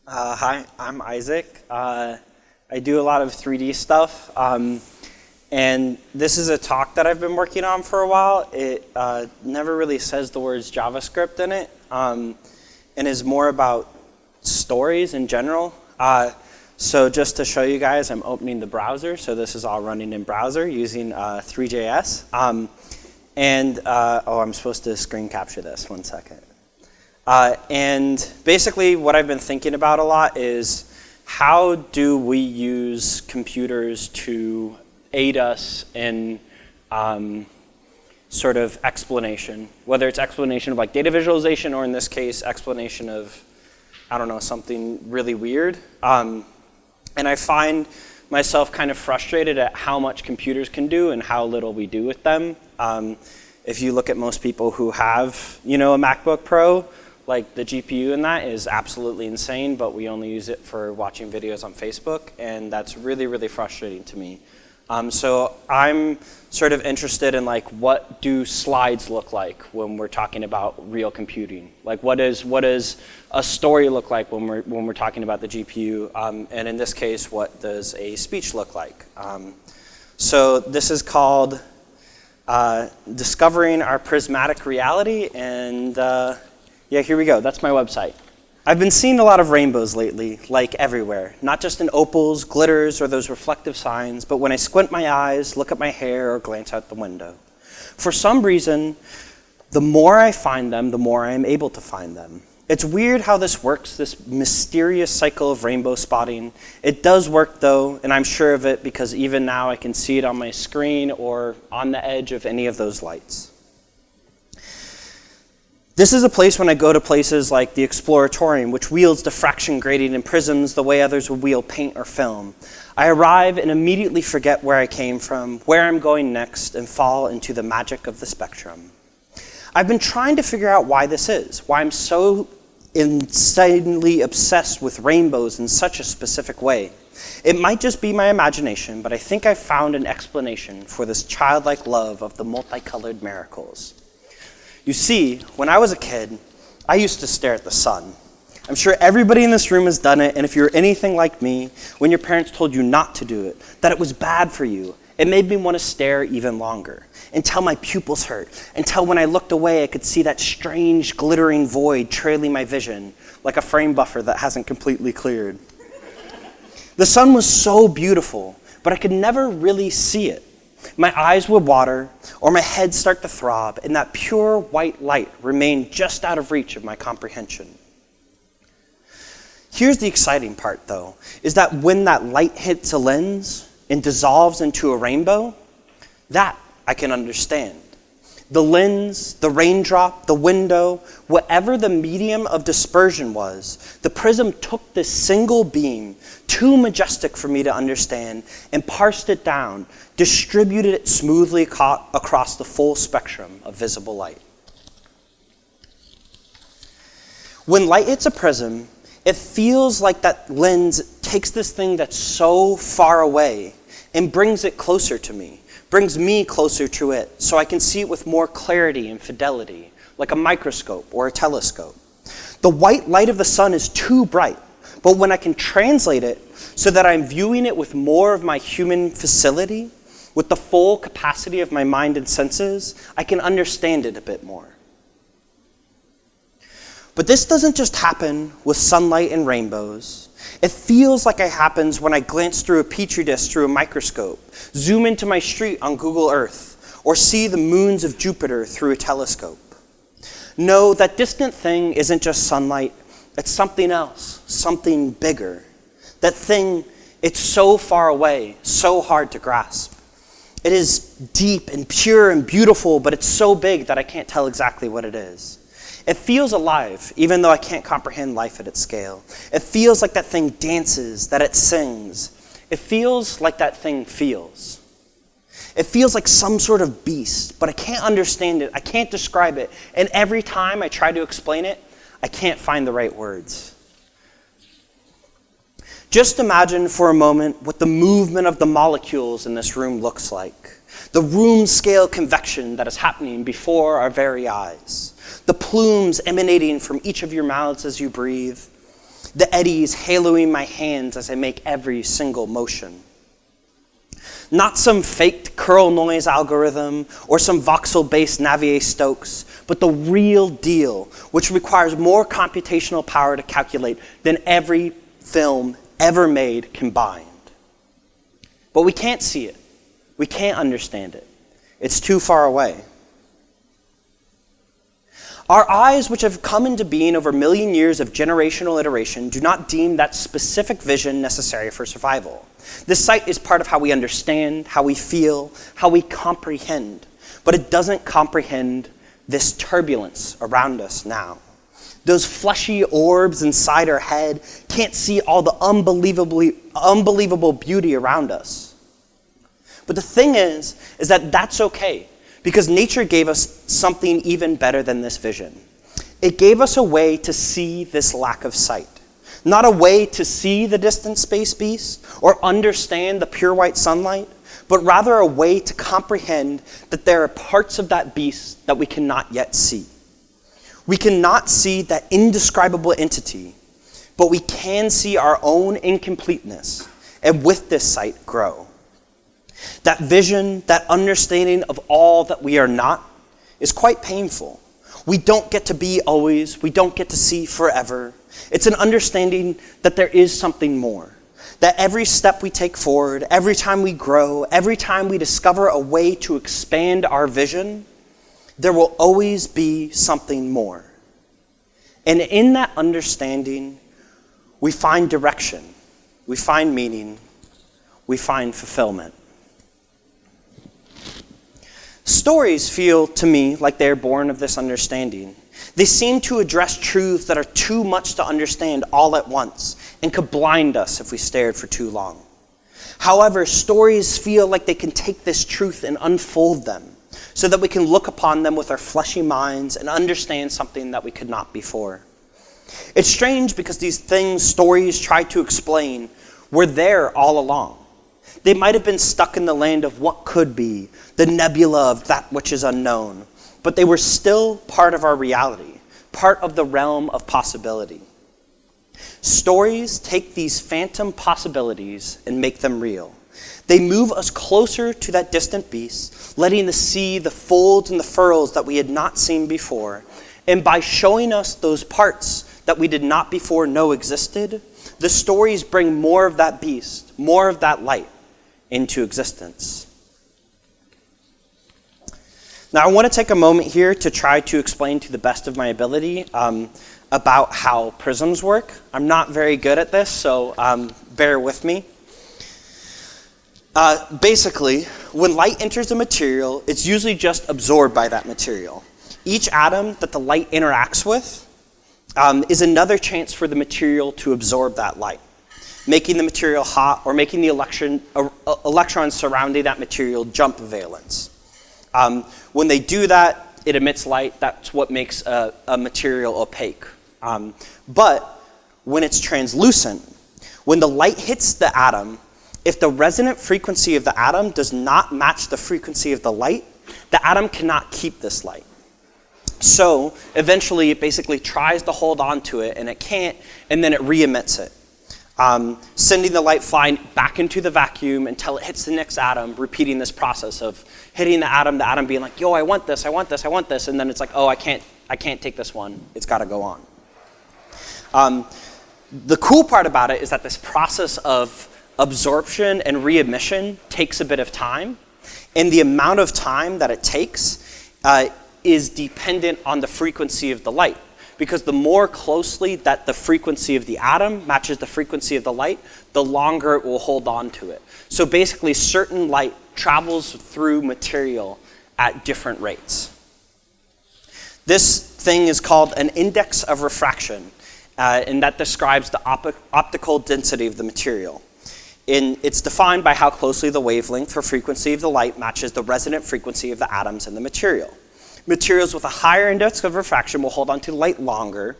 Hi, I'm Isaac. I do a lot of 3D stuff, and this is a talk that I've been working on for a while. It never really says the words JavaScript in it, and is more about stories in general. So just to show you guys, I'm opening the browser. So this is all running in browser using Three.js. I'm supposed to screen capture this, 1 second. And basically what I've been thinking about a lot is how do we use computers to aid us in sort of explanation, whether it's explanation of like data visualization or in this case, explanation of, I don't know, something really weird. And I find myself kind of frustrated at how much computers can do and how little we do with them. If you look at most people who have, a MacBook Pro, like the GPU in that is absolutely insane, but we only use it for watching videos on Facebook, and that's really, really frustrating to me. So I'm sort of interested in like, what do slides look like when we're talking about real computing? Like, what does a story look like when we're talking about the GPU? And in this case, what does a speech look like? So this is called Discovering Our Prismatic Reality, and yeah, here we go. That's my website. I've been seeing a lot of rainbows lately, like everywhere. Not just in opals, glitters, or those reflective signs, but when I squint my eyes, look at my hair, or glance out the window. For some reason, the more I find them, the more I am able to find them. It's weird how this works, this mysterious cycle of rainbow spotting. It does work though, and I'm sure of it because even now I can see it on my screen or on the edge of any of those lights. This is a place when I go to places like the Exploratorium, which wields diffraction grating and prisms the way others would wield paint or film. I arrive and immediately forget where I came from, where I'm going next, and fall into the magic of the spectrum. I've been trying to figure out why this is, why I'm so insanely obsessed with rainbows in such a specific way. It might just be my imagination, but I think I've found an explanation for this childlike love of the multicolored miracles. You see, when I was a kid, I used to stare at the sun. I'm sure everybody in this room has done it, and if you're anything like me, when your parents told you not to do it, that it was bad for you, it made me want to stare even longer, until my pupils hurt, until when I looked away I could see that strange glittering void trailing my vision, like a frame buffer that hasn't completely cleared. The sun was so beautiful, but I could never really see it. My eyes would water, or my head start to throb, and that pure white light remained just out of reach of my comprehension. Here's the exciting part, though, is that when that light hits a lens and dissolves into a rainbow, that I can understand. The lens, the raindrop, the window, whatever the medium of dispersion was, the prism took this single beam, too majestic for me to understand, and parsed it down, distributed it smoothly across the full spectrum of visible light. When light hits a prism, it feels like that lens takes this thing that's so far away and brings it closer to me, brings me closer to it, so I can see it with more clarity and fidelity, like a microscope or a telescope. The white light of the sun is too bright, but when I can translate it so that I'm viewing it with more of my human facility, with the full capacity of my mind and senses, I can understand it a bit more. But this doesn't just happen with sunlight and rainbows. It feels like it happens when I glance through a petri dish through a microscope, zoom into my street on Google Earth, or see the moons of Jupiter through a telescope. No, that distant thing isn't just sunlight, it's something else, something bigger. That thing, it's so far away, so hard to grasp. It is deep and pure and beautiful, but it's so big that I can't tell exactly what it is. It feels alive, even though I can't comprehend life at its scale. It feels like that thing dances, that it sings. It feels like that thing feels. It feels like some sort of beast, but I can't understand it. I can't describe it. And every time I try to explain it, I can't find the right words. Just imagine for a moment what the movement of the molecules in this room looks like. The room-scale convection that is happening before our very eyes. The plumes emanating from each of your mouths as you breathe. the eddies haloing my hands as I make every single motion. Not some faked curl noise algorithm or some voxel-based Navier-Stokes, but the real deal, which requires more computational power to calculate than every film ever made combined. But we can't see it. We can't understand it. It's too far away. Our eyes, which have come into being over a million years of generational iteration, do not deem that specific vision necessary for survival. This sight is part of how we understand, how we feel, how we comprehend, but it doesn't comprehend this turbulence around us now. Those fleshy orbs inside our head can't see all the unbelievable beauty around us. But the thing is that that's okay, because nature gave us something even better than this vision. It gave us a way to see this lack of sight. Not a way to see the distant space beast or understand the pure white sunlight, but rather a way to comprehend that there are parts of that beast that we cannot yet see. We cannot see that indescribable entity, but we can see our own incompleteness, and with this sight grow. That vision, that understanding of all that we are not, is quite painful. We don't get to be always, we don't get to see forever. It's an understanding that there is something more. That every step we take forward, every time we grow, every time we discover a way to expand our vision, there will always be something more. And in that understanding, we find direction, we find meaning, we find fulfillment. Stories feel to me like they are born of this understanding. They seem to address truths that are too much to understand all at once and could blind us if we stared for too long. However, stories feel like they can take this truth and unfold them so that we can look upon them with our fleshy minds and understand something that we could not before. It's strange because these things stories try to explain were there all along. They might have been stuck in the land of what could be, the nebula of that which is unknown, but they were still part of our reality, part of the realm of possibility. Stories take these phantom possibilities and make them real. They move us closer to that distant beast, letting us see the folds and the furrows that we had not seen before, and by showing us those parts that we did not before know existed, the stories bring more of that beast, more of that light into existence. Now, I want to take a moment here to try to explain to the best of my ability about how prisms work. I'm not very good at this, so bear with me. Basically, when light enters a material, it's usually just absorbed by that material. Each atom that the light interacts with is another chance for the material to absorb that light, making the material hot or making the electrons surrounding that material jump valence. When they do that, it emits light. That's what makes a material opaque. But when it's translucent, when the light hits the atom, if the resonant frequency of the atom does not match the frequency of the light, the atom cannot keep this light. So eventually it basically tries to hold on to it, and it can't, and then it re-emits it. Sending the light flying back into the vacuum until it hits the next atom, repeating this process of hitting the atom being like, yo, I want this, and then it's like, oh, I can't take this one, it's gotta go on. The cool part about it is that this process of absorption and re-emission takes a bit of time, and the amount of time that it takes is dependent on the frequency of the light. Because the more closely that the frequency of the atom matches the frequency of the light, the longer it will hold on to it. So basically, certain light travels through material at different rates. This thing is called an index of refraction, and that describes the optical density of the material. It's defined by how closely the wavelength or frequency of the light matches the resonant frequency of the atoms in the material. Materials with a higher index of refraction will hold on to light longer,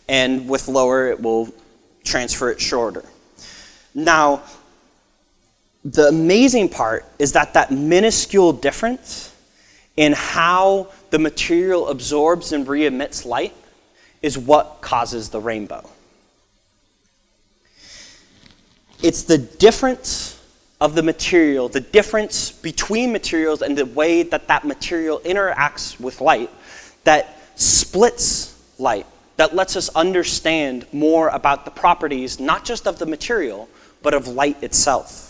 and with lower, it will transfer it shorter. Now, the amazing part is that minuscule difference in how the material absorbs and re-emits light is what causes the rainbow. It's the difference of the material, the difference between materials and the way that that material interacts with light that splits light, that lets us understand more about the properties, not just of the material, but of light itself.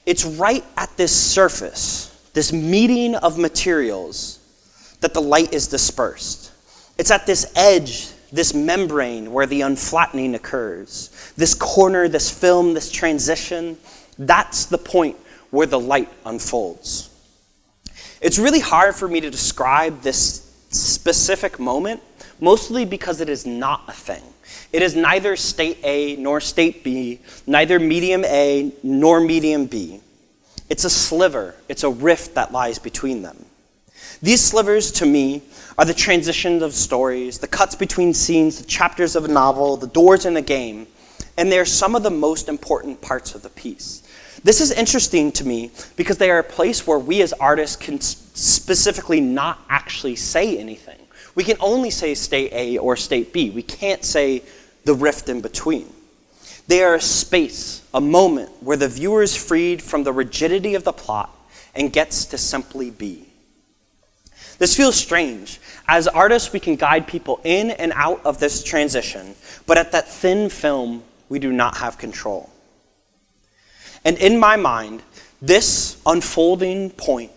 It's right at this surface, this meeting of materials, that the light is dispersed. It's at this edge, this membrane where the unflattening occurs. This corner, this film, this transition, that's the point where the light unfolds. It's really hard for me to describe this specific moment, mostly because it is not a thing. It is neither state A nor state B, neither medium A nor medium B. It's a sliver, it's a rift that lies between them. These slivers, to me, are the transitions of stories, the cuts between scenes, the chapters of a novel, the doors in a game, and they're some of the most important parts of the piece. This is interesting to me because they are a place where we as artists can specifically not actually say anything. We can only say state A or state B. We can't say the rift in between. They are a space, a moment where the viewer is freed from the rigidity of the plot and gets to simply be. This feels strange. As artists, we can guide people in and out of this transition, but at that thin film, we do not have control. And in my mind, this unfolding point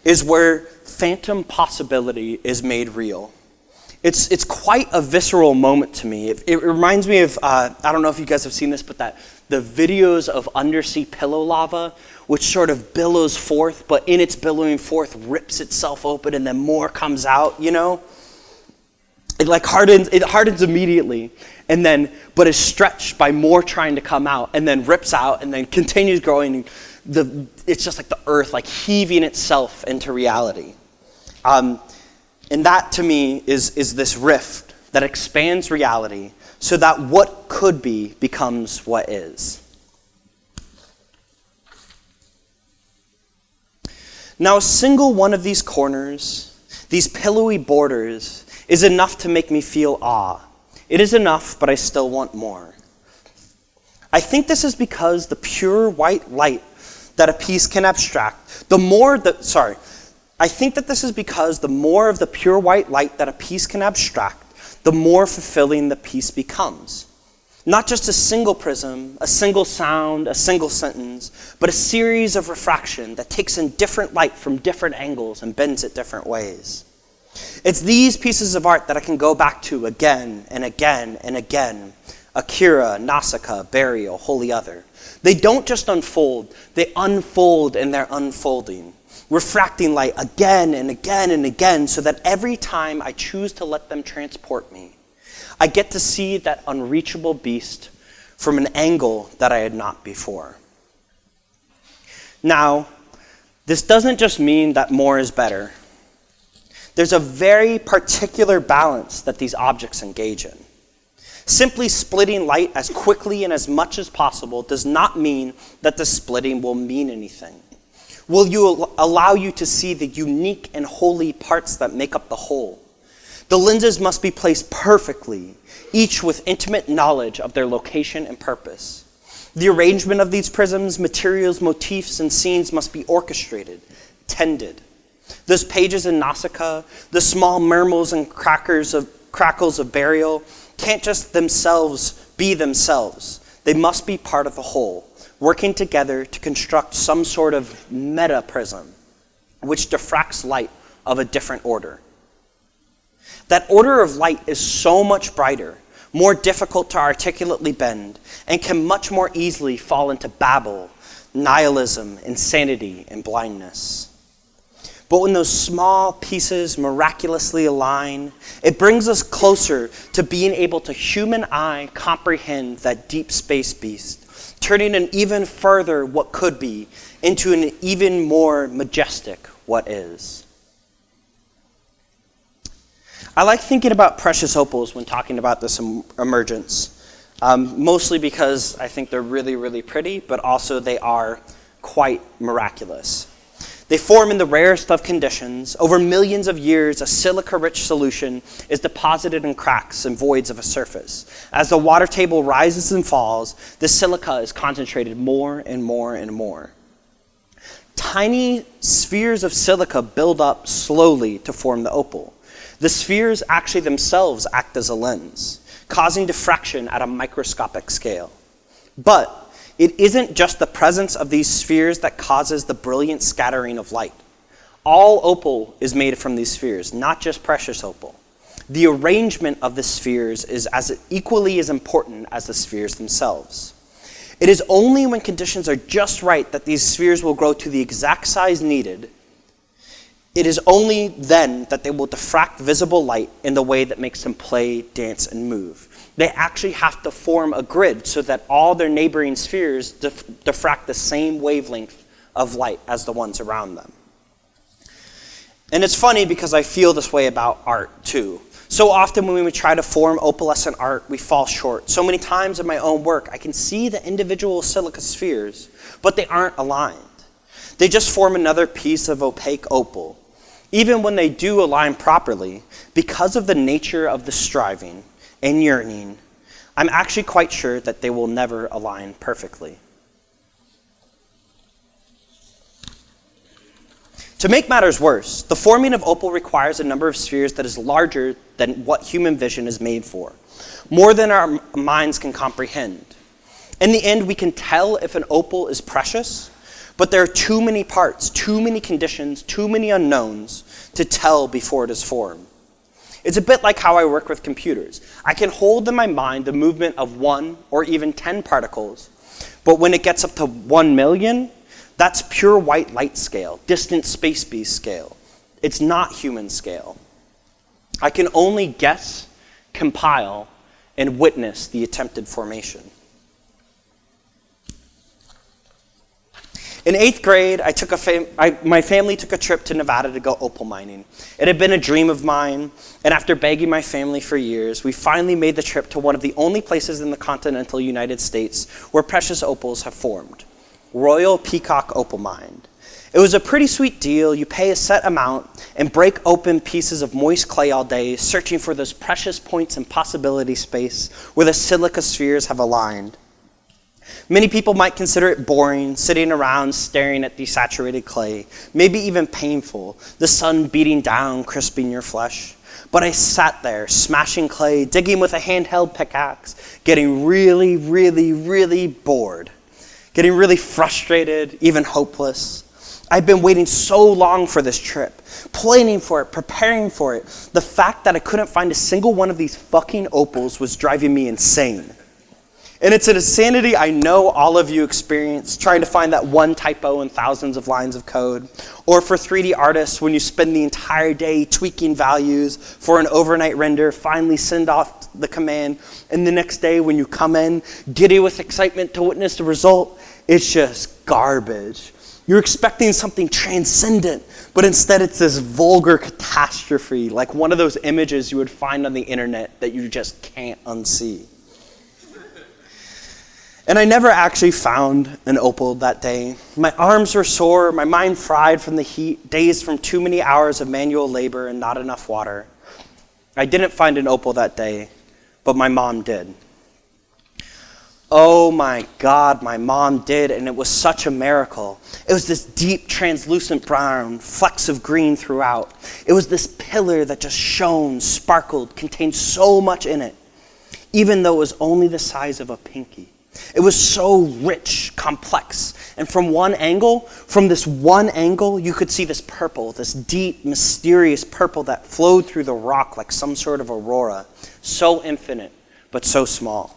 is where phantom possibility is made real. It's quite a visceral moment to me. It reminds me of, I don't know if you guys have seen this, but the videos of undersea pillow lava, which sort of billows forth, but in its billowing forth rips itself open and then more comes out, you know? It hardens immediately, and then, but is stretched by more trying to come out, and then rips out, and then continues growing. It's just like the earth, like heaving itself into reality. And that, to me, is this rift that expands reality so that what could be becomes what is. Now, a single one of these corners, these pillowy borders, is enough to make me feel awe. It is enough, but I still want more. I think this is because the pure white light that a piece can abstract, I think that this is because the more of the pure white light that a piece can abstract, the more fulfilling the piece becomes. Not just a single prism, a single sound, a single sentence, but a series of refraction that takes in different light from different angles and bends it different ways. It's these pieces of art that I can go back to again and again and again. Akira, Nausicaa, Burial, Holy Other. They don't just unfold, they unfold in their unfolding, refracting light again and again and again so that every time I choose to let them transport me, I get to see that unreachable beast from an angle that I had not before. Now, this doesn't just mean that more is better. There's a very particular balance that these objects engage in. Simply splitting light as quickly and as much as possible does not mean that the splitting will mean anything. Will allow you to see the unique and holy parts that make up the whole. The lenses must be placed perfectly, each with intimate knowledge of their location and purpose. The arrangement of these prisms, materials, motifs, and scenes must be orchestrated, tended. Those pages in Nausicaa, the small murmurs and crackles of Burial, can't just themselves be themselves. They must be part of the whole, working together to construct some sort of meta-prism, which diffracts light of a different order. That order of light is so much brighter, more difficult to articulately bend, and can much more easily fall into babble, nihilism, insanity, and blindness. But when those small pieces miraculously align, it brings us closer to being able to human eye comprehend that deep space beast, turning an even further what could be into an even more majestic what is. I like thinking about precious opals when talking about this emergence, mostly because I think they're really, really pretty, but also they are quite miraculous. They form in the rarest of conditions. Over millions of years, a silica-rich solution is deposited in cracks and voids of a surface. As the water table rises and falls, the silica is concentrated more and more and more. Tiny spheres of silica build up slowly to form the opal. The spheres actually themselves act as a lens, causing diffraction at a microscopic scale. But it isn't just the presence of these spheres that causes the brilliant scattering of light. All opal is made from these spheres, not just precious opal. The arrangement of the spheres is equally as important as the spheres themselves. It is only when conditions are just right that these spheres will grow to the exact size needed. It is only then that they will diffract visible light in the way that makes them play, dance, and move. They actually have to form a grid so that all their neighboring spheres diffract the same wavelength of light as the ones around them. And it's funny because I feel this way about art too. So often when we try to form opalescent art, we fall short. So many times in my own work, I can see the individual silica spheres, but they aren't aligned. They just form another piece of opaque opal. Even when they do align properly, because of the nature of the striving and yearning, I'm actually quite sure that they will never align perfectly. To make matters worse, the forming of opal requires a number of spheres that is larger than what human vision is made for, more than our minds can comprehend. In the end, we can tell if an opal is precious, but there are too many parts, too many conditions, too many unknowns to tell before it is formed. It's a bit like how I work with computers. I can hold in my mind the movement of 1 or even 10 particles, but when it gets up to 1 million, that's pure white light scale, distant space beast scale. It's not human scale. I can only guess, compile, and witness the attempted formation. In 8th grade, my family took a trip to Nevada to go opal mining. It had been a dream of mine, and after begging my family for years, we finally made the trip to one of the only places in the continental United States where precious opals have formed. Royal Peacock Opal Mine. It was a pretty sweet deal. You pay a set amount and break open pieces of moist clay all day, searching for those precious points in possibility space where the silica spheres have aligned. Many people might consider it boring, sitting around staring at desaturated clay, maybe even painful, the sun beating down, crisping your flesh. But I sat there, smashing clay, digging with a handheld pickaxe, getting really, really, really bored. Getting really frustrated, even hopeless. I've been waiting so long for this trip, planning for it, preparing for it. The fact that I couldn't find a single one of these fucking opals was driving me insane. And it's an insanity I know all of you experience, trying to find that one typo in thousands of lines of code. Or for 3D artists, when you spend the entire day tweaking values for an overnight render, finally send off the command, and the next day when you come in, giddy with excitement to witness the result, it's just garbage. You're expecting something transcendent, but instead it's this vulgar catastrophe, like one of those images you would find on the internet that you just can't unsee. And I never actually found an opal that day. My arms were sore, my mind fried from the heat, dazed from too many hours of manual labor and not enough water. I didn't find an opal that day, but my mom did. Oh my God, my mom did, and it was such a miracle. It was this deep, translucent brown, flecks of green throughout. It was this pillar that just shone, sparkled, contained so much in it, even though it was only the size of a pinky. It was so rich, complex, and from this one angle, you could see this purple, this deep, mysterious purple that flowed through the rock like some sort of aurora, so infinite, but so small.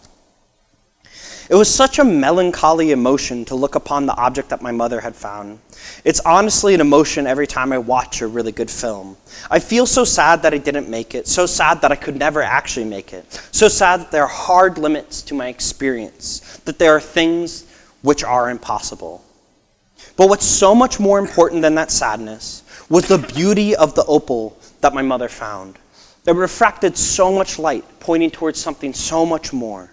It was such a melancholy emotion to look upon the object that my mother had found. It's honestly an emotion every time I watch a really good film. I feel so sad that I didn't make it, so sad that I could never actually make it, so sad that there are hard limits to my experience, that there are things which are impossible. But what's so much more important than that sadness was the beauty of the opal that my mother found. It refracted so much light, pointing towards something so much more.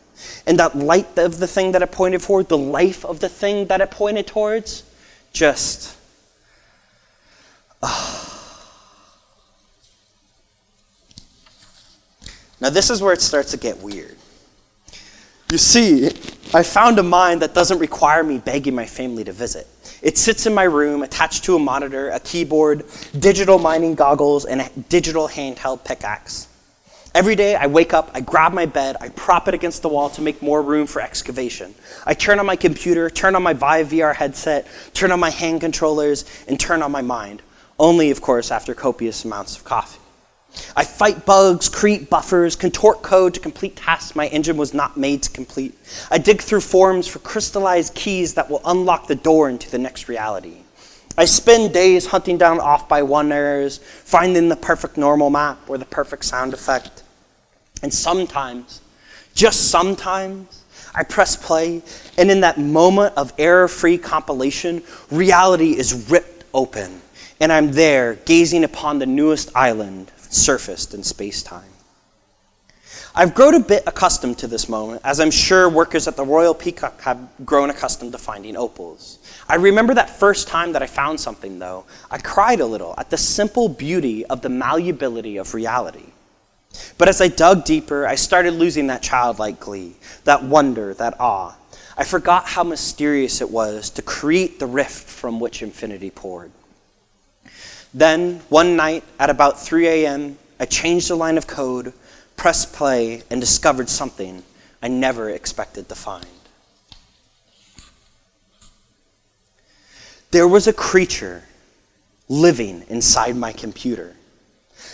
And that light of the thing that it pointed toward, the life of the thing that it pointed towards, just Now this is where it starts to get weird. You see, I found a mind that doesn't require me begging my family to visit. It sits in my room attached to a monitor, a keyboard, digital mining goggles, and a digital handheld pickaxe. Every day I wake up, I grab my bed, I prop it against the wall to make more room for excavation. I turn on my computer, turn on my Vive VR headset, turn on my hand controllers, and turn on my mind. Only, of course, after copious amounts of coffee. I fight bugs, create buffers, contort code to complete tasks my engine was not made to complete. I dig through forums for crystallized keys that will unlock the door into the next reality. I spend days hunting down off-by-one errors, finding the perfect normal map or the perfect sound effect. And sometimes, just sometimes, I press play, and in that moment of error-free compilation, reality is ripped open, and I'm there gazing upon the newest island surfaced in space-time. I've grown a bit accustomed to this moment, as I'm sure workers at the Royal Peacock have grown accustomed to finding opals. I remember that first time that I found something, though. I cried a little at the simple beauty of the malleability of reality. But as I dug deeper, I started losing that childlike glee, that wonder, that awe. I forgot how mysterious it was to create the rift from which infinity poured. Then, one night at about 3 a.m., I changed a line of code, pressed play, and discovered something I never expected to find. There was a creature living inside my computer.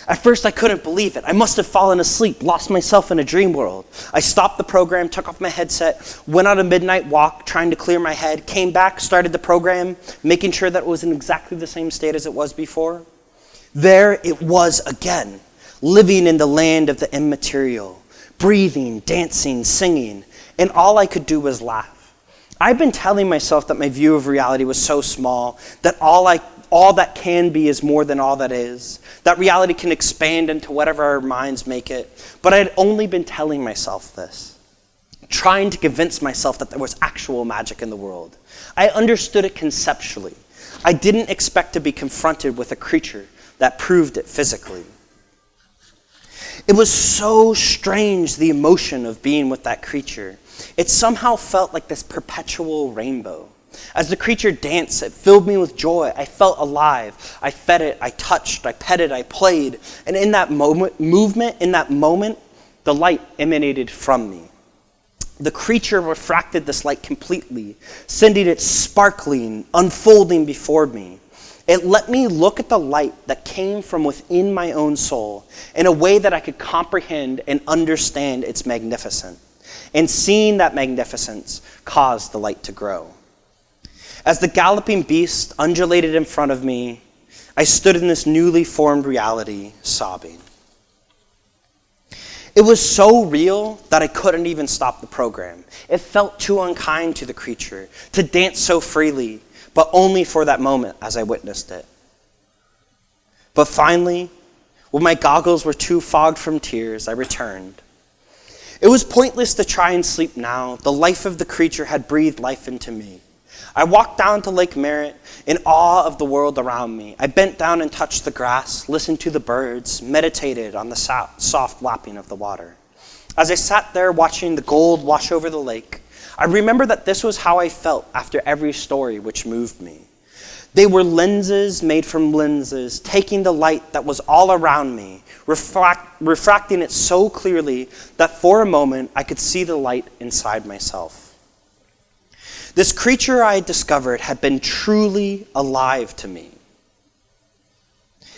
At first, I couldn't believe it. I must have fallen asleep, lost myself in a dream world. I stopped the program, took off my headset, went on a midnight walk, trying to clear my head, came back, started the program, making sure that it was in exactly the same state as it was before. There it was again, living in the land of the immaterial, breathing, dancing, singing, and all I could do was laugh. I've been telling myself that my view of reality was so small, that all that can be is more than all that is, that reality can expand into whatever our minds make it. But I had only been telling myself this, trying to convince myself that there was actual magic in the world. I understood it conceptually. I didn't expect to be confronted with a creature that proved it physically. It was so strange, the emotion of being with that creature. It somehow felt like this perpetual rainbow. As the creature danced, it filled me with joy. I felt alive. I fed it, I touched, I petted, I played. And in that moment, the light emanated from me. The creature refracted this light completely, sending it sparkling, unfolding before me. It let me look at the light that came from within my own soul in a way that I could comprehend and understand its magnificence. And seeing that magnificence caused the light to grow. As the galloping beast undulated in front of me, I stood in this newly formed reality, sobbing. It was so real that I couldn't even stop the program. It felt too unkind to the creature to dance so freely, but only for that moment as I witnessed it. But finally, when my goggles were too fogged from tears, I returned. It was pointless to try and sleep now. The life of the creature had breathed life into me. I walked down to Lake Merritt in awe of the world around me. I bent down and touched the grass, listened to the birds, meditated on the soft lapping of the water. As I sat there watching the gold wash over the lake, I remember that this was how I felt after every story which moved me. They were lenses made from lenses, taking the light that was all around me, refracting it so clearly that for a moment I could see the light inside myself. This creature I had discovered had been truly alive to me.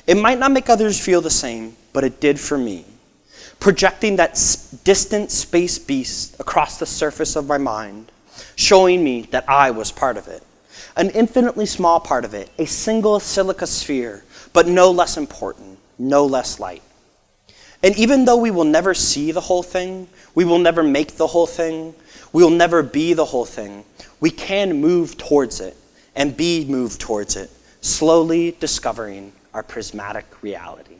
It might not make others feel the same, but it did for me, projecting that distant space beast across the surface of my mind, showing me that I was part of it, an infinitely small part of it, a single silica sphere, but no less important, no less light. And even though we will never see the whole thing, we will never make the whole thing, we will never be the whole thing, we can move towards it and be moved towards it, slowly discovering our prismatic reality.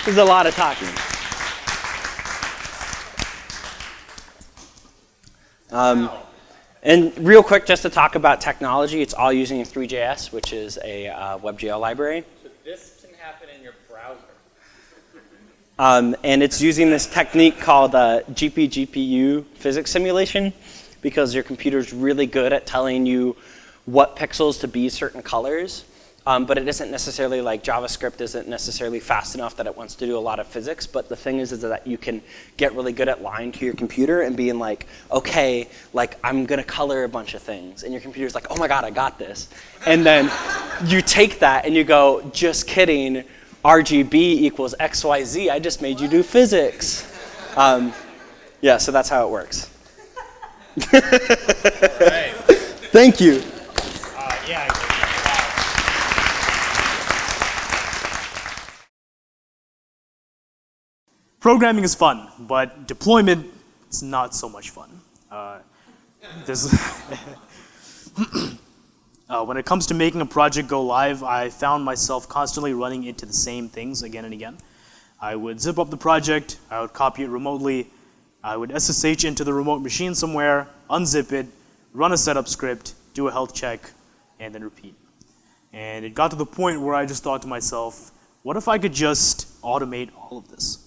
There's a lot of talking. And real quick, just to talk about technology, it's all using Three.js, which is a WebGL library. So this can happen in your browser. And it's using this technique called GPGPU physics simulation, because your computer's really good at telling you what pixels to be certain colors. But it isn't necessarily like JavaScript isn't necessarily fast enough that it wants to do a lot of physics. But the thing is that you can get really good at lying to your computer and being like, okay, like I'm gonna color a bunch of things. And your computer's like, oh my God, I got this. And then you take that and you go, just kidding, RGB equals XYZ. I just made you do physics. Yeah, so that's how it works. Right. Thank you. Yeah. Programming is fun, but deployment is not so much fun. When it comes to making a project go live, I found myself constantly running into the same things again and again. I would zip up the project, I would copy it remotely, I would SSH into the remote machine somewhere, unzip it, run a setup script, do a health check, and then repeat. And it got to the point where I just thought to myself, what if I could just automate all of this?